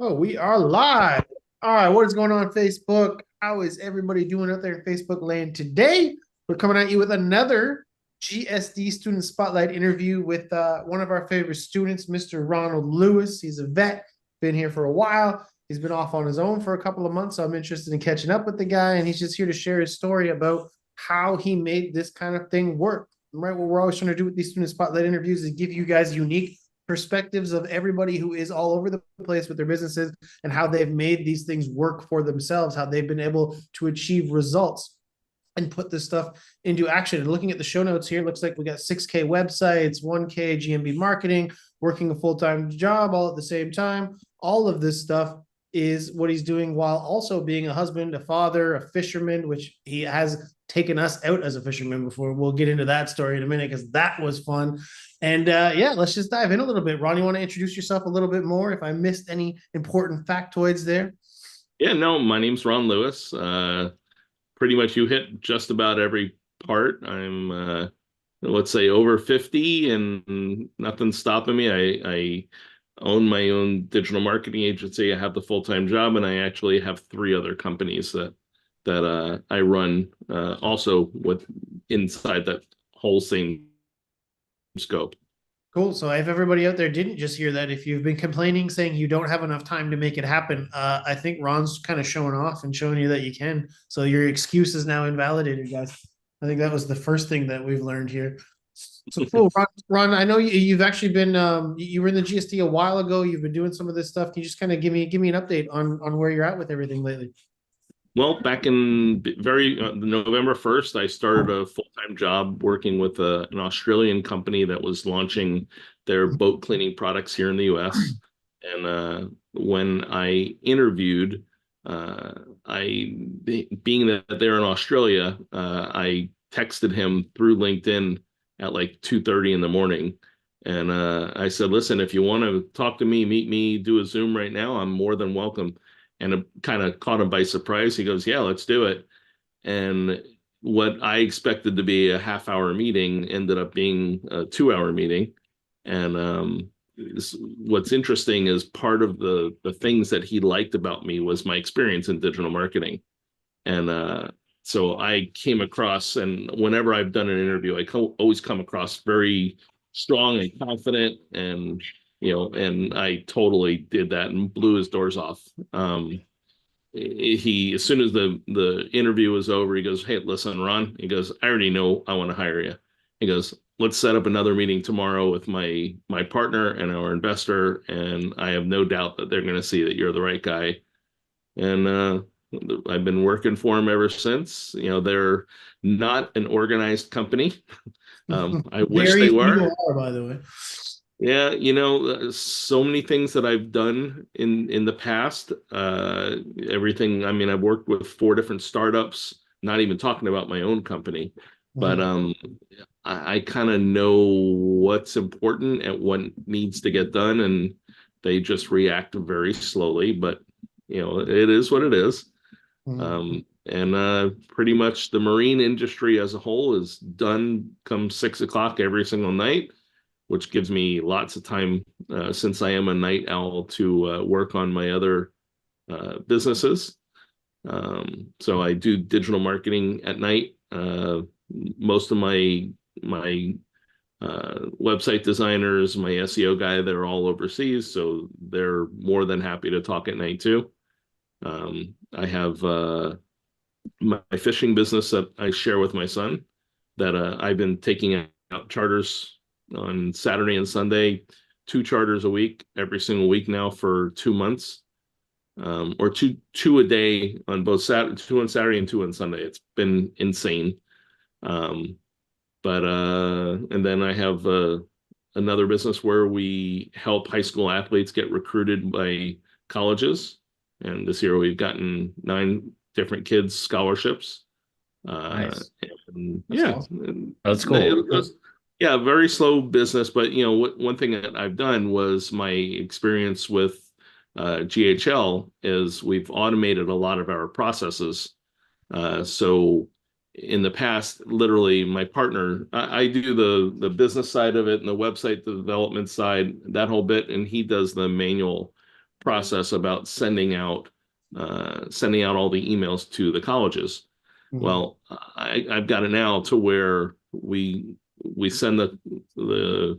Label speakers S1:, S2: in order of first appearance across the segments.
S1: Oh, we are live. All right, what is going on, Facebook? How is everybody doing out there in Facebook land today? We're coming at you with another GSD Student Spotlight interview with one of our favorite students, Mr. Ronald Lewis. He's a vet, been here for a while. He's been off on his own for a couple of months, so I'm interested in catching up with the guy, and he's just here to share his story about how he made this kind of thing work. Right, what we're always trying to do with these student spotlight interviews is give you guys unique perspectives of everybody who is all over the place with their businesses and how they've made these things work for themselves, how they've been able to achieve results and put this stuff into action. And looking at the show notes here, it looks like we got 6K websites, 1K GMB marketing, working a full-time job all at the same time. All of this stuff is what he's doing while also being a husband, a father, a fisherman, which he has taken us out as a fisherman before. We'll get into that story in a minute because that was fun. And yeah, let's just dive in a little bit. Ron, you want to introduce yourself a little bit more? If I missed any important factoids there.
S2: Yeah, no, my name's Ron Lewis. Pretty much you hit just about every part. I'm let's say over 50 and nothing's stopping me. I own my own digital marketing agency. I have the full-time job, and I actually have three other companies that I run also with inside that whole same scope.
S1: Cool. So if everybody out there didn't just hear that, if you've been complaining saying you don't have enough time to make it happen, I think Ron's kind of showing off and showing you that you can. So your excuse is now invalidated, guys. I think that was the first thing that we've learned here. So cool, Ron. I know you've actually been you were in the GST a while ago. You've been doing some of this stuff. Can you just kind of give me an update on where you're at with everything lately?
S2: Well, back in very November 1st, I started a full-time job working with an Australian company that was launching their boat cleaning products here in the US. And when I interviewed, being that they're in Australia, I texted him through LinkedIn at like 2:30 in the morning. And I said, listen, if you want to talk to me, meet me, do a Zoom right now, I'm more than welcome. And it kind of caught him by surprise. He goes, yeah, let's do it. And what I expected to be a half-hour meeting ended up being a 2-hour meeting. And what's interesting is part of the things that he liked about me was my experience in digital marketing. And so I came across, and whenever I've done an interview, always come across very strong and confident, and and I totally did that and blew his doors off. He, as soon as the interview was over, he goes, "Hey, listen, Ron," he goes, "I already know I want to hire you." He goes, "Let's set up another meeting tomorrow with my partner and our investor, and I have no doubt that they're going to see that you're the right guy." And I've been working for them ever since. They're not an organized company. I wish
S1: Very
S2: they were.
S1: few are, by the way.
S2: Yeah, so many things that I've done in the past. Everything. I mean, I've worked with four different startups. Not even talking about my own company, but
S1: Mhm.
S2: I kind of know what's important and what needs to get done, and they just react very slowly. But it is what it is.
S1: Mhm.
S2: And pretty much the marine industry as a whole is done come 6 o'clock every single night, which gives me lots of time since I am a night owl to work on my other businesses. So I do digital marketing at night. Most of my website designers, my SEO guy, they're all overseas, so they're more than happy to talk at night too. I have my fishing business that I share with my son that I've been taking out charters on Saturday and Sunday, two charters a week, every single week now for 2 months, or two a day on both Saturday, two on Saturday and two on Sunday. It's been insane. Um, but and then I have another business where we help high school athletes get recruited by colleges. And this year we've gotten 9 different kids scholarships. Uh,
S1: Nice.
S2: and
S1: That's
S2: yeah,
S1: awesome.
S2: and
S3: That's
S2: it
S3: cool.
S2: was, yeah, very slow business. But one thing that I've done was my experience with GHL is we've automated a lot of our processes. So in the past, literally, my partner, I do the business side of it and the website development side, that whole bit, and he does the manual process about sending out all the emails to the colleges.
S1: Mhm.
S2: Well, I've got it now to where we send the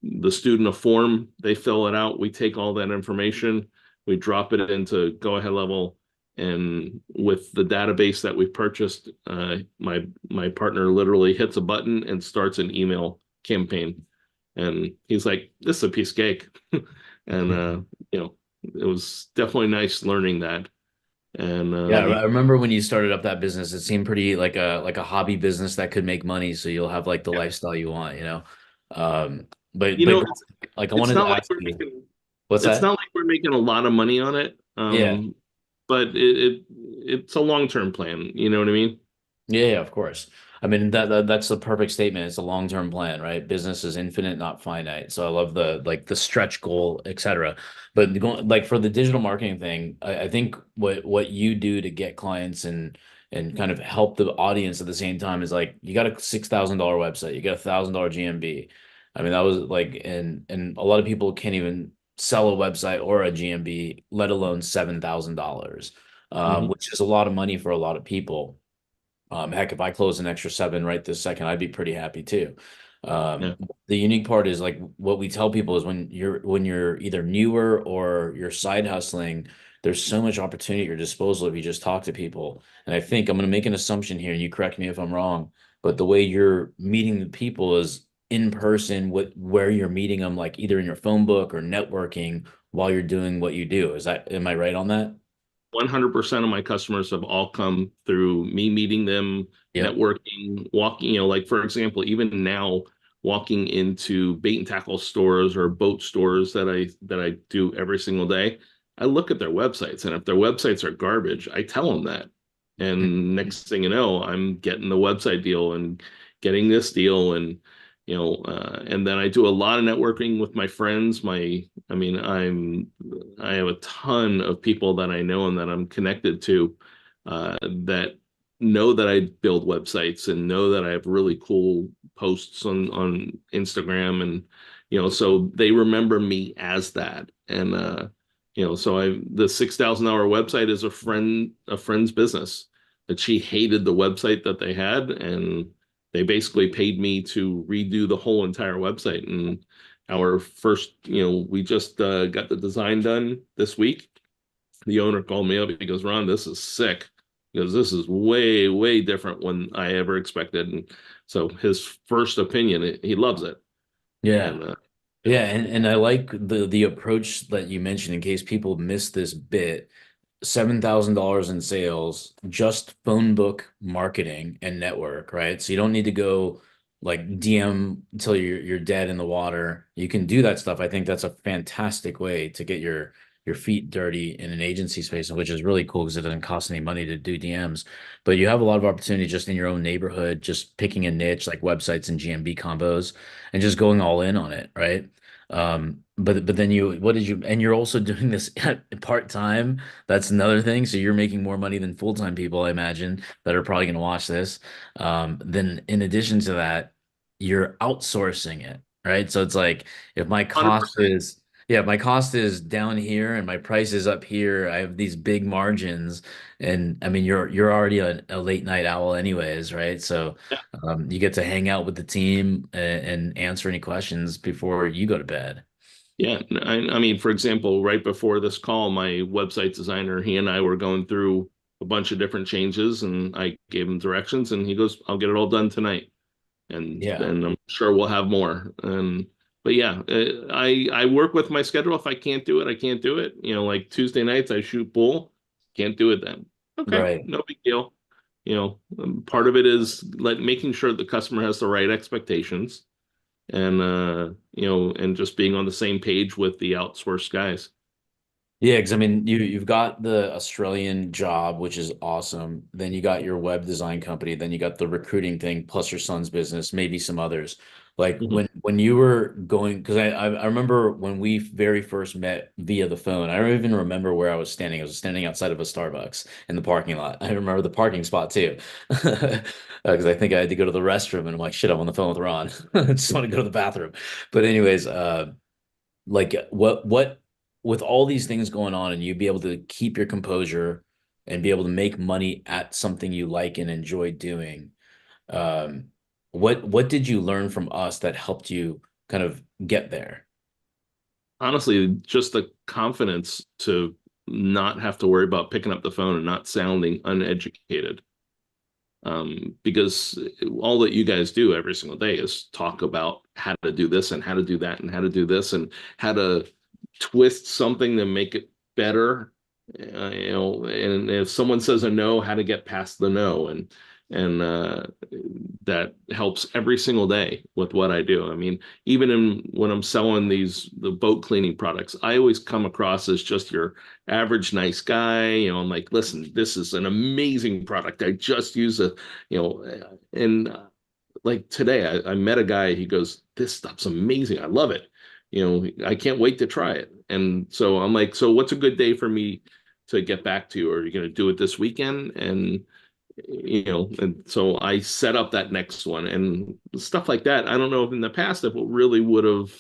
S2: the student a form, they fill it out, we take all that information, we drop it into go ahead level, and with the database that we purchased, my partner literally hits a button and starts an email campaign. And he's like, this is a piece of cake. And you know, it was definitely nice learning that. And
S3: Yeah, I remember when you started up that business, it seemed pretty like a hobby business that could make money, so you'll have like the lifestyle you want, you know. Um,
S2: you
S3: but
S2: know,
S3: like I
S2: it's
S3: wanted to
S2: not like
S3: ask
S2: we're
S3: you,
S2: making
S3: what's
S2: it's
S3: that?
S2: not like we're making a lot of money on it.
S3: Yeah.
S2: But it's a long-term plan, you know what I mean?
S3: Yeah, yeah, of course. I mean that's the perfect statement. It's a long-term plan, right? Business is infinite, not finite. So I love the like the stretch goal, etc. But going like for the digital marketing thing, I think what you do to get clients and kind of help the audience at the same time is like you got a $6,000 website, you got $1,000 GMB. I mean that was like and a lot of people can't even sell a website or a GMB, let alone $7,000,
S2: Hmm.
S3: which is a lot of money for a lot of people. Heck, if I close an extra seven right this second, I'd be pretty happy too.
S2: Yeah.
S3: The unique part is like what we tell people is when you're either newer or you're side hustling, there's so much opportunity at your disposal if you just talk to people. And I think I'm going to make an assumption here, and you correct me if I'm wrong, but the way you're meeting the people is in person, with where you're meeting them, like either in your phone book or networking while you're doing what you do. Am I right on that?
S2: 100% of my customers have all come through me meeting them,
S3: Yep.
S2: networking, walking, like for example, even now walking into bait and tackle stores or boat stores that I do every single day, I look at their websites, and if their websites are garbage, I tell them that. And next thing you know, I'm getting the website deal and getting this deal, and and then I do a lot of networking with my friends. I mean, I have a ton of people that I know and that I'm connected to, that know that I build websites and know that I have really cool posts on Instagram, and so they remember me as that. And so the $6,000 website is a friend's business that she hated the website that they had, and they basically paid me to redo the whole entire website. And our first, we just got the design done this week. The owner called me up. He goes, Ron, this is sick. Because this is way, way different than I ever expected. And so his first opinion, he loves it.
S3: Yeah.
S2: And you
S3: Yeah,
S2: know,
S3: and I like the approach that you mentioned in case people miss this bit. $7,000 in sales, just phone book marketing and network, right? So you don't need to go like DM until you're dead in the water. You can do that stuff. I think that's a fantastic way to get your feet dirty in an agency space, which is really cool because it doesn't cost any money to do DMs. But you have a lot of opportunity just in your own neighborhood, just picking a niche like websites and GMB combos and just going all in on it, right? But then what did you, and you're also doing this part time. That's another thing. So you're making more money than full-time people, I imagine, that are probably going to watch this. Then in addition to that, you're outsourcing it, right? So it's like if my cost
S2: 100%.
S3: is, yeah, if my cost is down here and my price is up here, I have these big margins. And I mean, you're already a late night owl anyways, right? So you get to hang out with the team and answer any questions before you go to bed.
S2: Yeah, I mean, for example, right before this call, my website designer, he and I were going through a bunch of different changes, and I gave him directions, and he goes, "I'll get it all done tonight," and
S3: Yeah.
S2: then I'm sure we'll have more. And but yeah, I work with my schedule. If I can't do it, I can't do it. Like Tuesday nights, I shoot pool. Can't do it then. Okay,
S3: Right.
S2: no big deal. Part of it is like making sure the customer has the right expectations, and and just being on the same page with the outsourced guys.
S3: Yeah, because I mean, you've got the Australian job, which is awesome. Then you got your web design company. Then you got the recruiting thing, plus your son's business, maybe some others. Like
S2: Mhm.
S3: when you were going, because I remember when we very first met via the phone. I don't even remember where I was standing. I was standing outside of a Starbucks in the parking lot. I remember the parking spot too, because I think I had to go to the restroom, and I'm like, shit, I'm on the phone with Ron. I just want to go to the bathroom. But anyways, like what with all these things going on and you be able to keep your composure and be able to make money at something you like and enjoy doing, um, what did you learn from us that helped you kind of get there?
S2: Honestly, just the confidence to not have to worry about picking up the phone and not sounding uneducated. Because all that you guys do every single day is talk about how to do this and how to do that and how to do this and how to twist something to make it better. And if someone says a no, how to get past the no, and that helps every single day with what I do. I mean, even when I'm selling the boat cleaning products, I always come across as just your average nice guy. I'm like, listen, this is an amazing product. I just use a, and like today, I met a guy. He goes, "This stuff's amazing. I love it. I can't wait to try it." And so I'm like, "So what's a good day for me to get back to you? Are you going to do it this weekend?" And so I set up that next one and stuff like that. I don't know if in the past if it really would have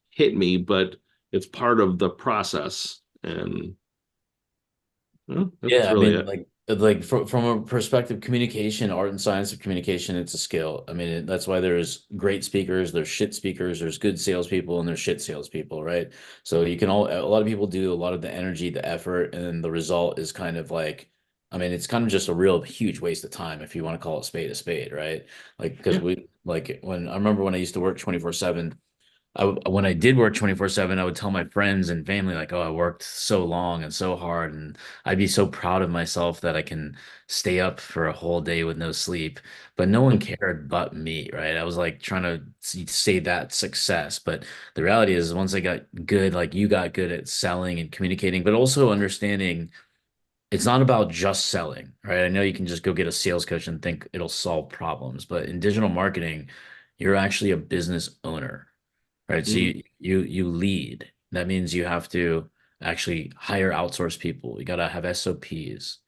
S2: hit me, but it's part of the process, and that's
S3: Yeah, I
S2: really
S3: mean,
S2: it.
S3: like from a perspective, communication, art and science of communication, it's a skill. I mean, that's why there's great speakers, there's shit speakers, there's good salespeople, and there's shit salespeople, right? So you can a lot of people do a lot of the energy, the effort, and then the result is kind of like, I mean, it's kind of just a real huge waste of time if you want to call a spade, right? Like, because
S2: Yeah.
S3: we like when I remember when I used to work 24/7. When I did work 24/7, I would tell my friends and family like, "Oh, I worked so long and so hard," and I'd be so proud of myself that I can stay up for a whole day with no sleep. But no one cared but me, right? I was like trying to say that success, but the reality is, once I got good, like you got good at selling and communicating, but also understanding it's not about just selling, right? I know you can just go get a sales coach and think it'll solve problems, but in digital marketing, you're actually a business owner, right? So
S2: Mhm.
S3: you lead. That means you have to actually hire outsource people. You got to have SOPs.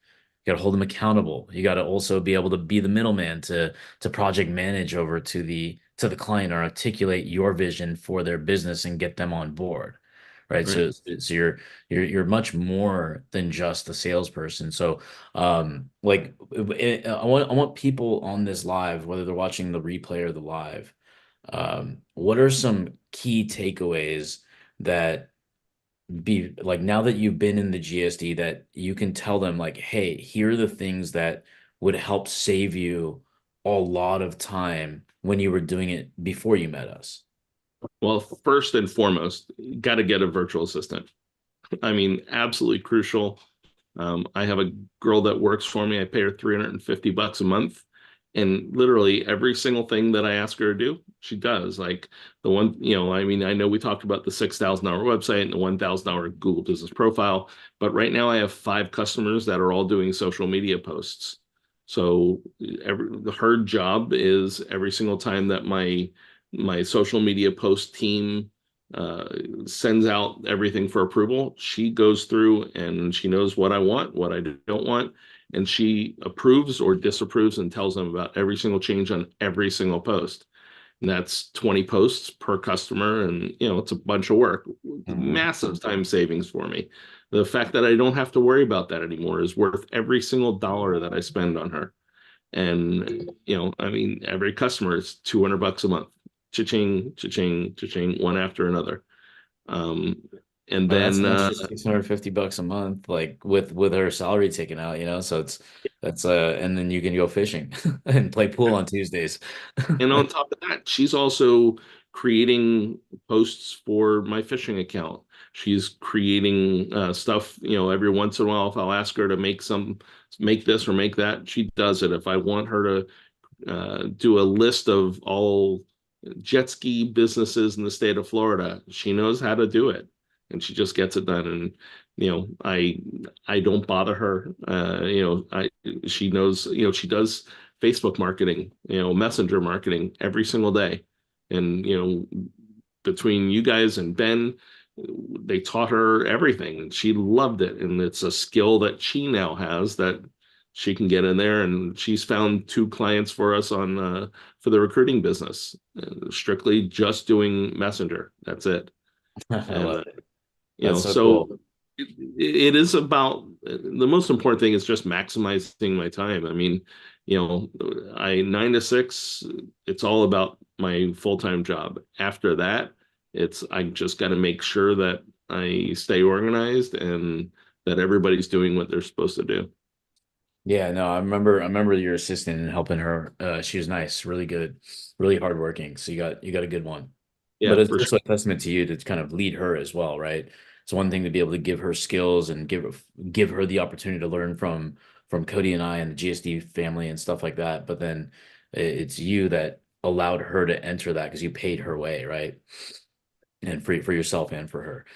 S3: You got to hold them accountable. You got to also be able to be the middleman to project manage over to the client or articulate your vision for their business and get them on board. Right.
S2: Right.
S3: So you're much more than just a salesperson. So like I want people on this live, whether they're watching the replay or the live, what are some key takeaways that be like now that you've been in the GSD that you can tell them like, hey, here are the things that would help save you a lot of time when you were doing it before you met us?
S2: Well, first and foremost, got to get a virtual assistant. I mean, absolutely crucial. I have a girl that works for me. I pay her $350 a month. And literally every single thing that I ask her to do, she does. Like the one, I mean, I know we talked about the $6,000 website and the $1,000 Google business profile, but right now I have 5 customers that are all doing social media posts. So her job is every single time that my social media post team uh, sends out everything for approval. She goes through and she knows what I want, what I don't want, and she approves or disapproves and tells them about every single change on every single post. And that's 20 posts per customer, and it's a bunch of work.
S3: Mhm.
S2: Massive time savings for me. The fact that I don't have to worry about that anymore is worth every single dollar that I spend on her. And I mean, every customer is $200 a month. Cha-ching, cha-ching, cha-ching, one after another. Um, and
S3: And that's
S2: then
S3: an extra $650 a month, like with her salary taken out, so that's and then you can go fishing and play pool on Tuesdays.
S2: and on top of that, she's also creating posts for my fishing account. She's creating stuff, every once in a while. If I'll ask her to make this or make that, she does it. If I want her to do a list of all jet ski businesses in the state of Florida. She knows how to do it, and she just gets it done. And I don't bother her. I she knows. She does Facebook marketing, messenger marketing every single day, and between you guys and Ben. They taught her everything and she loved it. And it's a skill that she now has that she can get in there, and she's found 2 clients for us on for the recruiting business, strictly just doing messenger. That's it.
S3: I
S2: And
S3: love it.
S2: you
S3: That's
S2: know,
S3: so cool.
S2: so it is about the most important thing is just maximizing my time. I mean, you know, I 9 to 6, it's all about my full-time job. After that, it's I just got to make sure that I stay organized and that everybody's doing what they're supposed to do.
S3: Yeah, no, I remember your assistant and helping her. She was nice, really good, really hardworking. So you got a good one. But
S2: Yeah,
S3: it's
S2: for sure.
S3: also a testament to you to kind of lead her as well, right? It's one thing to be able to give her skills and give her the opportunity to learn from Cody and I and the GSD family and stuff like that. But then it's you that allowed her to enter that because you paid her way, right? And for yourself and for her.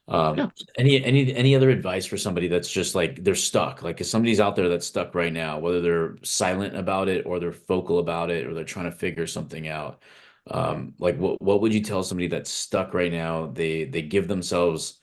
S2: Yeah.
S3: Any other advice for somebody that's just like they're stuck? Like if somebody's out there that's stuck right now, whether they're silent about it or they're vocal about it or they're trying to figure something out. Like what would you tell somebody that's stuck right now? They give themselves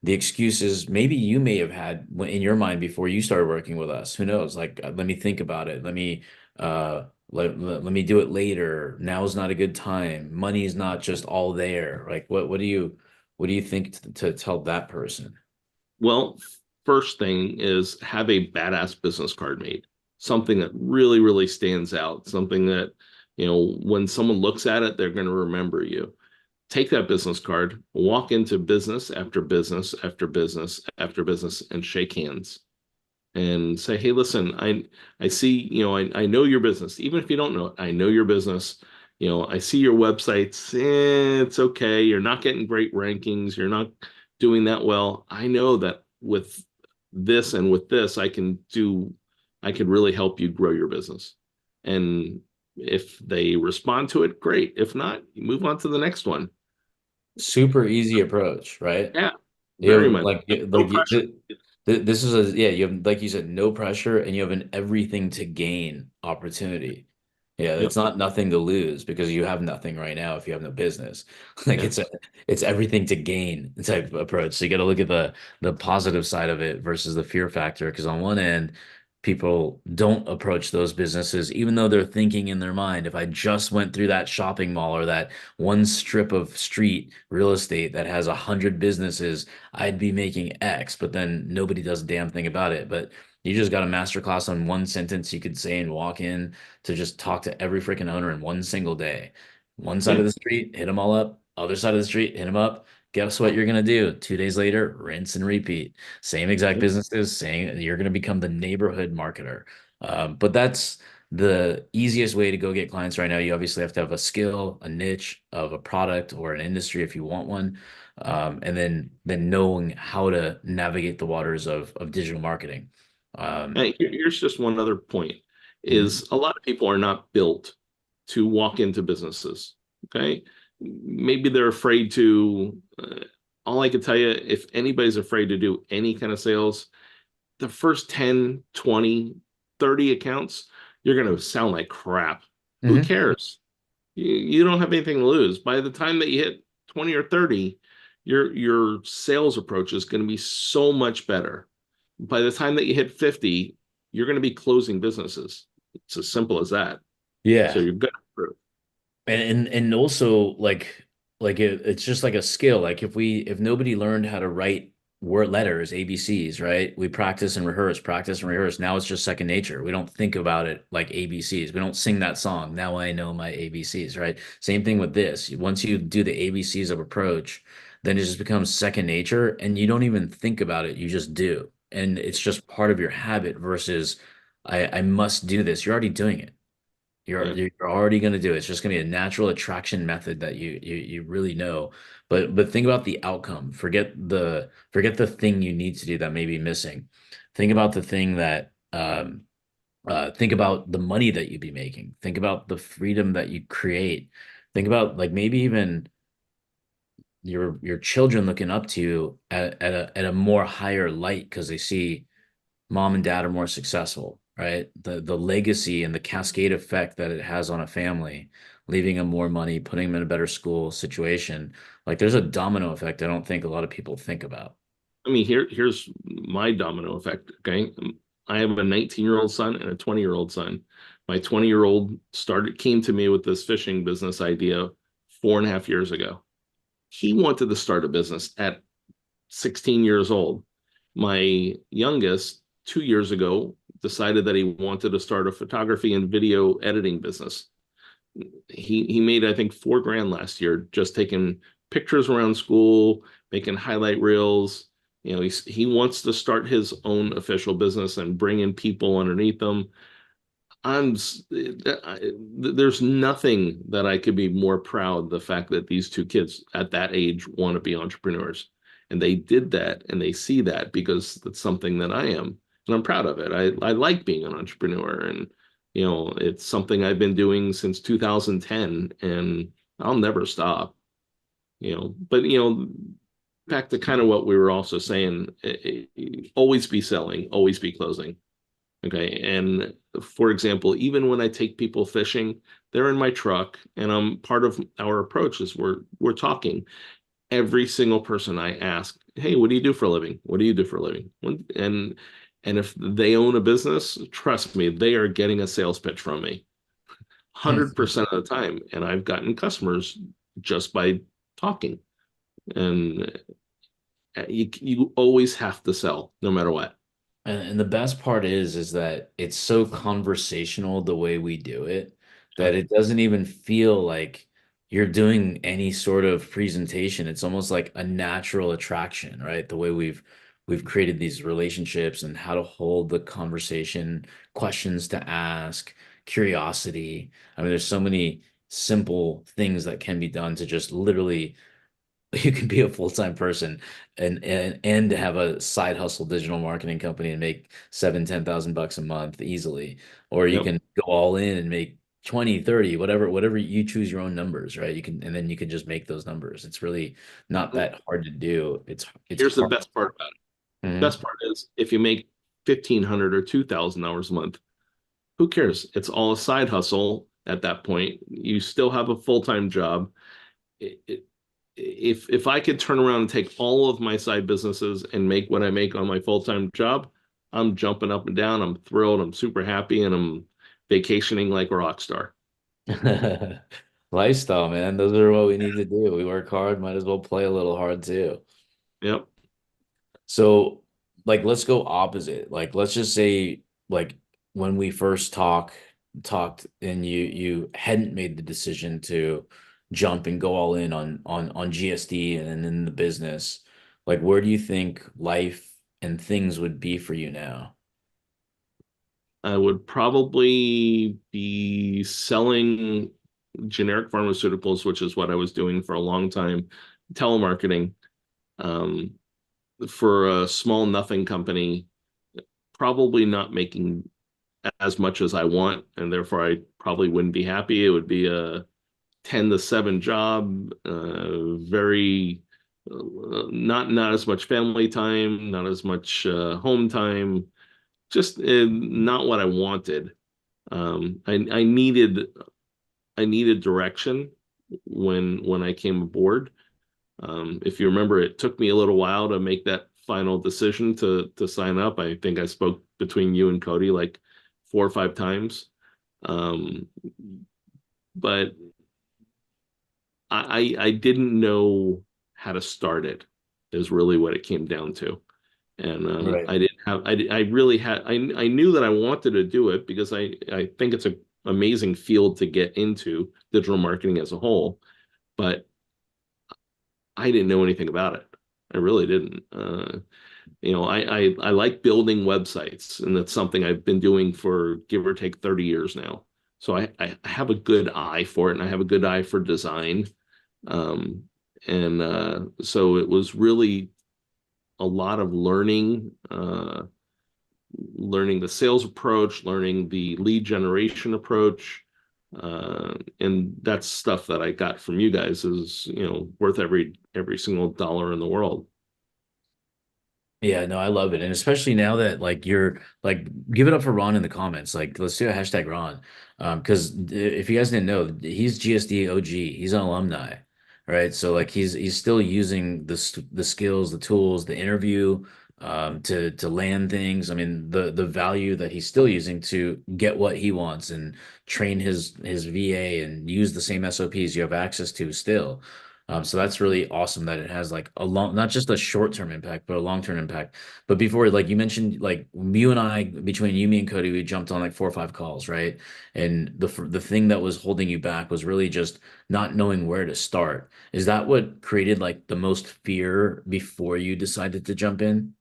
S3: the excuses maybe you may have had in your mind before you started working with us. Who knows? Like let me think about it. Let me do it later. Now's not a good time. Money's not just all there. Like what do you think to tell that person?
S2: Well, first thing is have a badass business card made. Something that really, really stands out. Something that, you know, when someone looks at it, they're going to remember you. Take that business card, walk into business after business after business after business and shake hands and say, hey, listen, I see, you know, I know your business. Even if you don't know it, I know your business. You know, I see your websites. It's okay. You're not getting great rankings. You're not doing that well. I know that with this and with this, I could really help you grow your business. And if they respond to it, great. If not, you move on to the next one.
S3: Super easy approach, right?
S2: Yeah,
S3: You
S2: very
S3: have
S2: much. No pressure.
S3: this is a, yeah, you have, like you said, no pressure and you have an everything to gain opportunity. Yeah, it's
S2: Yep.
S3: not nothing to lose because you have nothing right now if you have no business. Like
S2: Yeah.
S3: it's everything to gain type of approach. So you got to look at the positive side of it versus the fear factor. Because on one end, people don't approach those businesses, even though they're thinking in their mind, if I just went through that shopping mall or that one strip of street real estate that has 100 businesses, I'd be making X, but then nobody does a damn thing about it. But you just got a master class on one sentence you could say and walk in to just talk to every freaking owner in one single day. One side
S2: Yeah.
S3: of the street, hit them all up. Other side of the street, hit them up. Guess what you're gonna do? 2 days later, rinse and repeat. Same exact
S2: Yep.
S3: businesses, saying you're gonna become the neighborhood marketer. But that's the easiest way to go get clients right now. You obviously have to have a skill, a niche of a product or an industry if you want one, and then knowing how to navigate the waters of digital marketing. Um,
S2: Hey, here's just one other point
S3: mhm.
S2: is a lot of people are not built to walk into businesses. Okay. Maybe they're afraid to, all I can tell you, if anybody's afraid to do any kind of sales, the first 10, 20, 30 accounts, you're going to sound like crap. Who
S3: Mhm.
S2: cares? You don't have anything to lose. By the time that you hit 20 or 30, your sales approach is going to be so much better. By the time that you hit 50, you're going to be closing businesses. It's as simple as that. So
S3: Yeah.
S2: you're good.
S3: And also like it's just like a skill. Like if nobody learned how to write word letters, ABCs, right? We practice and rehearse. Now it's just second nature. We don't think about it like ABCs. We don't sing that song. Now I know my ABCs, right? Same thing with this. Once you do the ABCs of approach, then it just becomes second nature and you don't even think about it. You just do. And it's just part of your habit versus I must do this. You're already doing it. You're
S2: Yeah.
S3: you're already going to do it. It's just going to be a natural attraction method that you really know. But think about the outcome. Forget the thing you need to do that may be missing. Think about the thing that think about the money that you'd be making. Think about the freedom that you create. Think about like maybe even your children looking up to you at a more higher light because they see mom and dad are more successful, right? The legacy and the cascade effect that it has on a family, leaving them more money, putting them in a better school situation. Like there's a domino effect I don't think a lot of people think about.
S2: I mean, here's my domino effect. Okay. I have a 19-year-old son and a 20-year-old son. My 20-year-old came to me with this fishing business idea 4.5 years ago. he wanted to start a business at 16 years old. My youngest, 2 years ago, decided that he wanted to start a photography and video editing business. He made, I think, $4 grand last year just taking pictures around school, making highlight reels. He wants to start his own official business and bring in people underneath him. I'm there's nothing that I could be more proud the fact that these two kids at that age want to be entrepreneurs. And they did that and they see that because that's something that I am. And I'm proud of it. I like being an entrepreneur, and it's something I've been doing since 2010, and I'll never stop. But back to kind of what we were also saying, always be selling, always be closing. Okay. And for example, even when I take people fishing, they're in my truck, and I'm part of our approach is we're talking. Every single person I ask, hey, what do you do for a living? What do you do for a living? And if they own a business, trust me, they are getting a sales pitch from me 100% of the time. And I've gotten customers just by talking. And you always have to sell no matter what.
S3: And the best part is that it's so conversational the way we do it that it doesn't even feel like you're doing any sort of presentation. It's almost like a natural attraction, right? The way we've created these relationships and how to hold the conversation, questions to ask, curiosity. I mean, there's so many simple things that can be done to just literally you can be a full-time person and have a side hustle digital marketing company and make 7, 10,000 bucks a month easily, or you
S2: Yep.
S3: can go all in and make 20, 30, whatever you choose your own numbers, right? And then you can just make those numbers. It's really not that hard to do. It's
S2: Here's the
S3: hard.
S2: best part about it.
S3: Mhm.
S2: Best part is if you make 1,500 or $2,000 a month, who cares? It's all a side hustle at that point. You still have a full-time job. If I could turn around and take all of my side businesses and make what I make on my full-time job, I'm jumping up and down. I'm thrilled. I'm super happy, and I'm vacationing like a rock star.
S3: Lifestyle, man. Those are what we need to do. We work hard, might as well play a little hard too.
S2: Yep.
S3: So, like, let's go opposite. Like, let's just say, like, when we first talked, and you hadn't made the decision to jump and go all in on GSD and in the business. Like, where do you think life and things would be for you now?
S2: I would probably be selling generic pharmaceuticals, which is what I was doing for a long time, telemarketing, um, for a small nothing company, probably not making as much as I want, and therefore I probably wouldn't be happy. It would be a 10 to 7 job, very not as much family time, not as much home time, just not what I wanted. I needed direction when I came aboard. If you remember, it took me a little while to make that final decision to sign up. I think I spoke between you and Cody like 4 or 5 times. Um, but I didn't know how to start it, is really what it came down to. And
S3: Right.
S2: I didn't have I really had I knew that I wanted to do it because I think it's an amazing field to get into, digital marketing as a whole, but I didn't know anything about it. I really didn't. I like building websites, and that's something I've been doing for give or take 30 years now. So I have a good eye for it, and I have a good eye for design. Um, and so it was really a lot of learning the sales approach, learning the lead generation approach. And that's stuff that I got from you guys is, worth every single dollar in the world.
S3: Yeah, no, I love it. And especially now that like you're like give it up for Ron in the comments. Like let's do a hashtag Ron. Because if you guys didn't know, he's GSD OG. He's an alumni, right? So like he's still using the skills, the tools, the interview to land things. I mean, the value that he's still using to get what he wants and train his VA and use the same SOPs you have access to still. So that's really awesome that it has like a long, not just a short-term impact, but a long-term impact. But before, like you mentioned, like you and I, between you, me, and Cody, we jumped on like 4 or 5 calls, right? And the thing that was holding you back was really just not knowing where to start. Is that what created like the most fear before you decided to jump in?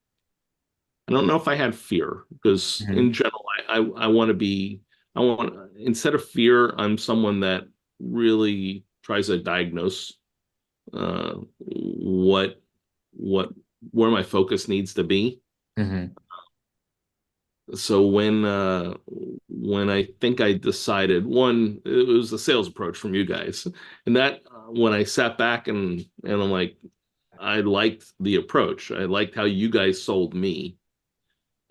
S2: I don't know if I had fear because in
S3: Hmm.
S2: general, I want to be, I want, instead of fear, I'm someone that really tries to diagnose what where my focus needs to be.
S3: Hmm.
S2: So when I think I decided, one, it was a sales approach from you guys, and that when I sat back and I'm like, I liked the approach. I liked how you guys sold me,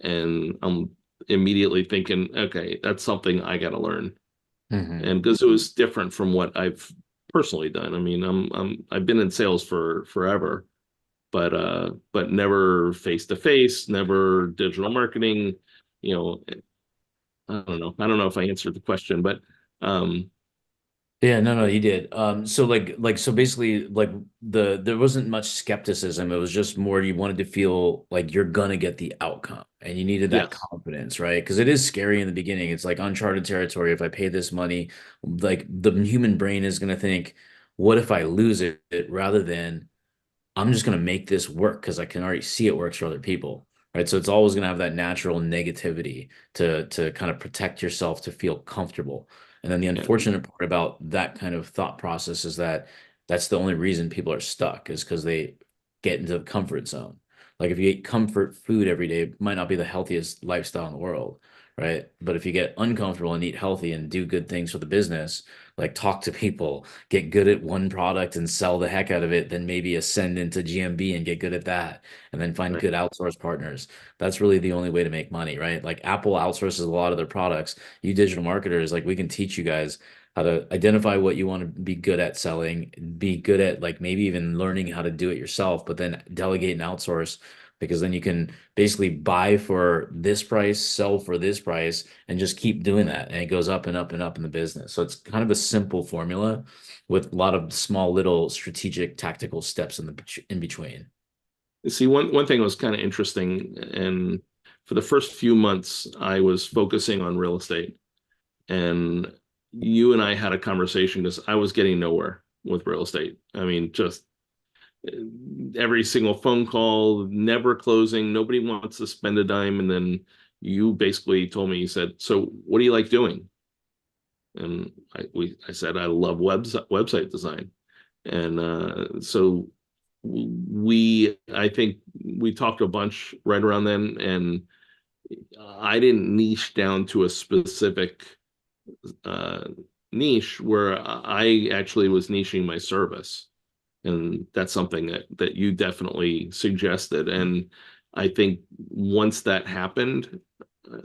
S2: and I'm immediately thinking, okay, that's something I got to learn.
S3: Hmm.
S2: And because it was different from what I've personally done. I mean, I've been in sales for forever, but never face to face, never digital marketing. You know, I don't know. I don't know if I answered the question, but um,
S3: Yeah, no, no, you did. So so basically, like there wasn't much skepticism. It was just more you wanted to feel like you're gonna get the outcome, and you needed that
S2: yes,
S3: confidence, right? Because it is scary in the beginning. It's like uncharted territory. If I pay this money, like the human brain is gonna think, what if I lose it, rather than I'm just going to make this work because I can already see it works for other people, right? So it's always going to have that natural negativity to kind of protect yourself to feel comfortable. And then the
S2: yeah,
S3: unfortunate part about that kind of thought process is that that's the only reason people are stuck is because they get into the comfort zone. Like if you eat comfort food every day, it might not be the healthiest lifestyle in the world, right? But if you get uncomfortable and eat healthy and do good things for the business, like talk to people, get good at one product and sell the heck out of it, then maybe ascend into GMB and get good at that, and then find
S2: right.
S3: good outsource partners. That's really the only way to make money, right? Like Apple outsources a lot of their products. You digital marketers, like we can teach you guys how to identify what you want to be good at selling, be good at like maybe even learning how to do it yourself, but then delegate and outsource because then you can basically buy for this price, sell for this price, and just keep doing that. And it goes up and up and up in the business. So it's kind of a simple formula with a lot of small little strategic tactical steps in between.
S2: See, one thing was kind of interesting, and for the first few months, I was focusing on real estate, and you and I had a conversation because I was getting nowhere with real estate. I mean, just every single phone call, never closing. Nobody wants to spend a dime. And then you basically told me, you said, "So what do you like doing?" And I said, "I love website design." And so I think we talked a bunch right around then, and I didn't niche down to a specific uh, niche where I actually was niching my service. And that's something that you definitely suggested. And I think once that happened,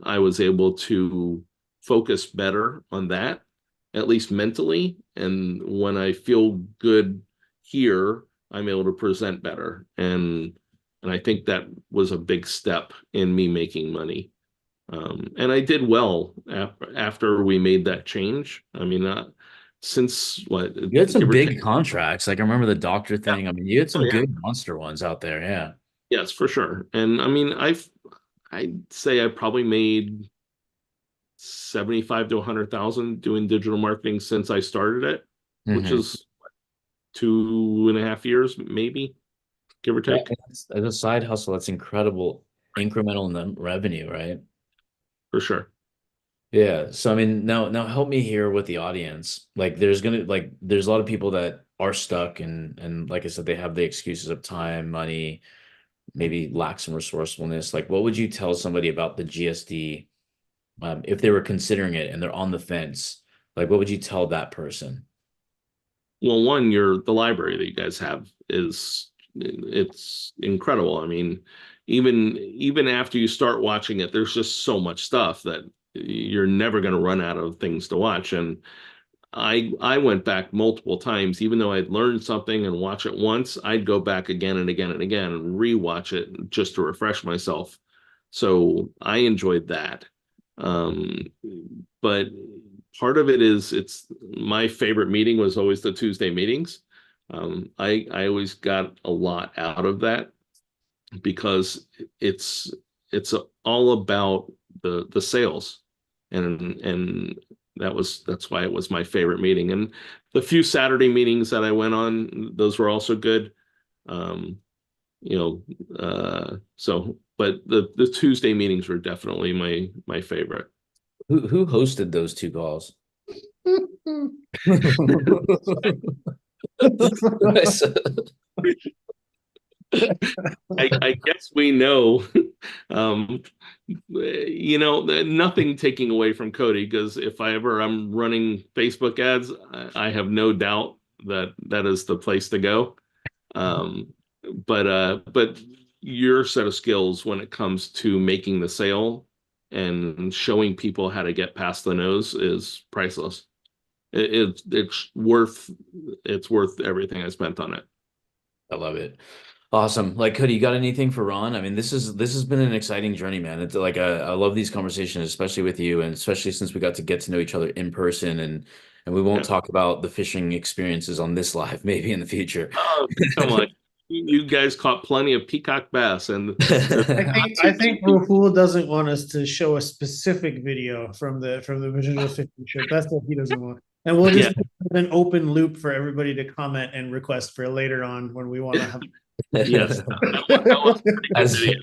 S2: I was able to focus better on that, at least mentally. And when I feel good here, I'm able to present better. And I think that was a big step in me making money. And I did well after we made that change. I mean, since what,
S3: You had some
S2: give or take.
S3: big contracts. Like I remember the doctor
S2: Yeah.
S3: thing. I mean, you had
S2: Oh
S3: some
S2: yeah.
S3: good monster ones out there. Yeah.
S2: Yes, for sure. And I mean, I'd say I probably made 75 to 100,000 doing digital marketing since I started it, which
S3: Hmm.
S2: is 2.5 years, maybe, give or
S3: Yeah.
S2: take,
S3: As a side hustle, that's incredible incremental revenue, right?
S2: for sure.
S3: Yeah. So I mean, now help me here with the audience. Like there's a lot of people that are stuck and like I said, they have the excuses of time, money, maybe lack some resourcefulness. Like what would you tell somebody about the GSD if they were considering it and they're on the fence? Like what would you tell that person?
S2: Well, the library that you guys have is it's incredible. I mean, even after you start watching it, there's just so much stuff that you're never going to run out of things to watch. And I went back multiple times, even though I'd learned something and watch it once, I'd go back again and again and again and rewatch it just to refresh myself. So I enjoyed that. Um, but part of it is it's my favorite meeting was always the Tuesday meetings I always got a lot out of that because it's all about the sales, and that's why it was my favorite meeting. And the few Saturday meetings that I went on, those were also good. Um, so but the Tuesday meetings were definitely my favorite.
S3: Who hosted those two calls?
S2: I guess we know. um nothing taking away from Cody, because if I'm running Facebook ads, I have no doubt that that is the place to go. um but your set of skills when it comes to making the sale and showing people how to get past the nose is priceless. It's worth everything I spent on it.
S3: I love it. Awesome. Like, Cody, you got anything for Ron? I mean, this has been an exciting journey, man. It's like I love these conversations, especially with you, and especially since we got to get to know each other in person, and we won't
S2: Yeah.
S3: talk about the fishing experiences on this live, maybe in the future.
S2: Oh, come on. You guys caught plenty of peacock bass, and there's
S1: I think Rahul doesn't want us to show a specific video from the potential fishing trip. That's what he doesn't want. And we'll
S2: yeah,
S1: just put an open loop for everybody to comment and request for later on when we want to have.
S2: yes, that was a pretty good
S3: As
S2: video.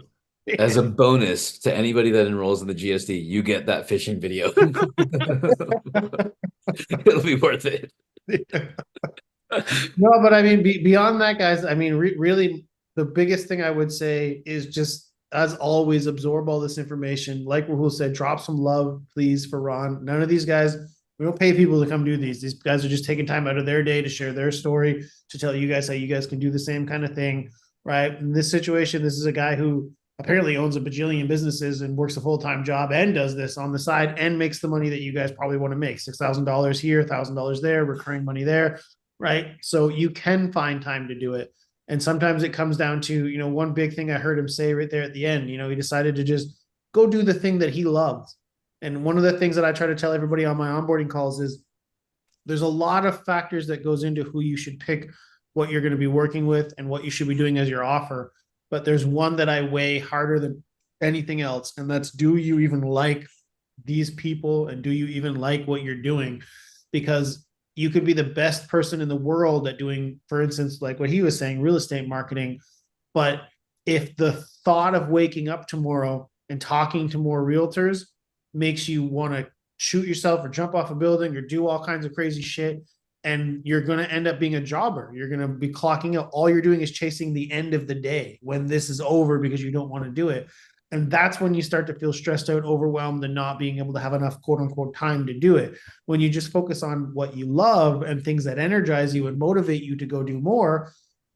S3: as a bonus to anybody that enrolls in the GSD, you get that fishing video. It'll be worth it.
S1: No, but I mean, beyond that, guys, I mean, really, the biggest thing I would say is just, as always, absorb all this information. Like Rahul said, drop some love, please, for Ron. None of these guys, we don't pay people to come do these. These guys are just taking time out of their day to share their story, to tell you guys how you guys can do the same kind of thing, right? In this situation, this is a guy who apparently owns a bajillion businesses and works a full-time job and does this on the side and makes the money that you guys probably want to make. $6,000 here, $1,000 there, recurring money there, right? So you can find time to do it. And sometimes it comes down to, one big thing I heard him say right there at the end, he decided to just go do the thing that he loves. And one of the things that I try to tell everybody on my onboarding calls is there's a lot of factors that goes into who you should pick, what you're going to be working with, and what you should be doing as your offer. But there's one that I weigh harder than anything else, and that's, do you even like these people, and do you even like what you're doing? Because you could be the best person in the world at doing, for instance, like what he was saying, real estate marketing. But if the thought of waking up tomorrow and talking to more realtors makes you want to shoot yourself or jump off a building or do all kinds of crazy shit, and you're going to end up being a jobber, you're going to be clocking out. All you're doing is chasing the end of the day when this is over because you don't want to do it. And that's when you start to feel stressed out, overwhelmed, and not being able to have enough quote unquote time to do it. When you just focus on what you love and things that energize you and motivate you to go do more,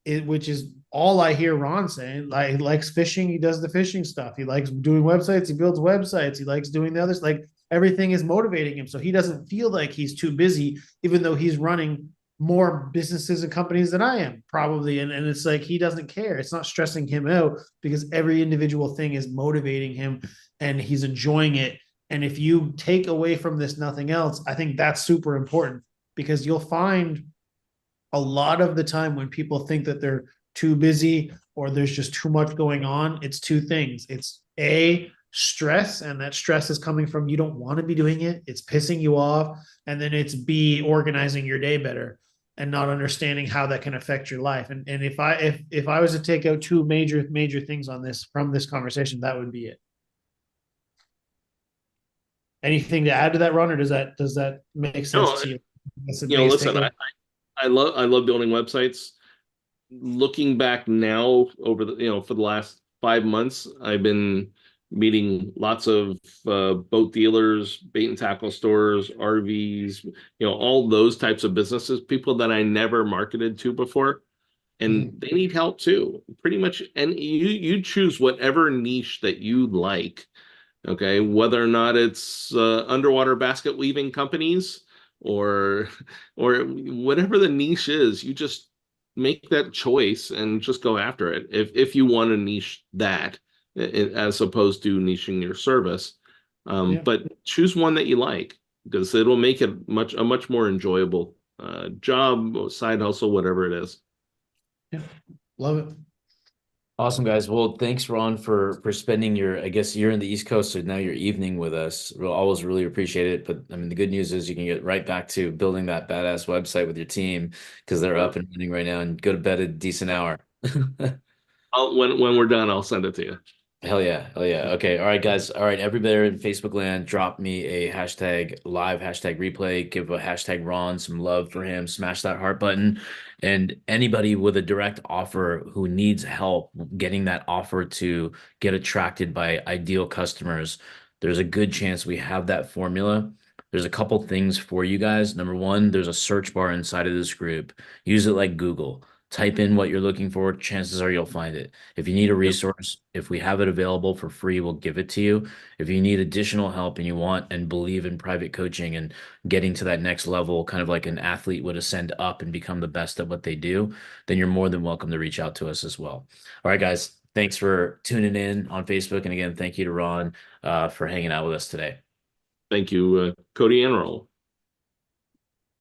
S1: which is all I hear Ron saying. Like, he likes fishing, he does the fishing stuff. He likes doing websites, he builds websites, he likes doing the others. Like, everything is motivating him. So he doesn't feel like he's too busy, even though he's running more businesses and companies than I am, probably. And it's like, he doesn't care. It's not stressing him out because every individual thing is motivating him and he's enjoying it. And if you take away from this nothing else, I think that's super important, because you'll find a lot of the time when people think that they're too busy or there's just too much going on, it's two things. It's stress, and that stress is coming from, you don't want to be doing it, it's pissing you off. And then it's B, organizing your day better and not understanding how that can affect your life. And if I was to take out two major things on this from this conversation, that would be it. Anything to add to that, Ron, or does that make sense
S2: No,
S1: to you?
S2: listen, I love building websites. Looking back now over for the last 5 months, I've been meeting lots of boat dealers, bait and tackle stores, RVs, all those types of businesses, people that I never marketed to before. And they need help too, pretty much. And you choose whatever niche that you like. Okay, whether or not it's underwater basket weaving companies or or whatever the niche is, you just make that choice and just go after it. If you want to niche that, as opposed to niching your service,
S1: Yeah.
S2: but choose one that you like, because it'll make it a much more enjoyable job, side hustle, whatever it is.
S1: Yeah, love it.
S3: Awesome, guys. Well, thanks, Ron, for spending your, I guess you're in the East Coast, so now your evening with us. We'll always really appreciate it. But I mean, the good news is you can get right back to building that badass website with your team because they're up and running right now, and go to bed at a decent hour.
S2: When we're done, I'll send it to you.
S3: Hell yeah. Hell yeah. Okay. All right, guys. All right. Everybody in Facebook land, drop me a hashtag live, hashtag replay, give a hashtag Ron some love for him, smash that heart button. And anybody with a direct offer who needs help getting that offer to get attracted by ideal customers, there's a good chance we have that formula. There's a couple things for you guys. Number one, there's a search bar inside of this group. Use it like Google. Type in what you're looking for. Chances are you'll find it. If you need a resource, if we have it available for free, we'll give it to you. If you need additional help and you want and believe in private coaching and getting to that next level, kind of like an athlete would ascend up and become the best at what they do, then you're more than welcome to reach out to us as well. All right, guys. Thanks for tuning in on Facebook. And again, thank you to Ron for hanging out with us today.
S2: Thank you, Cody and Roll.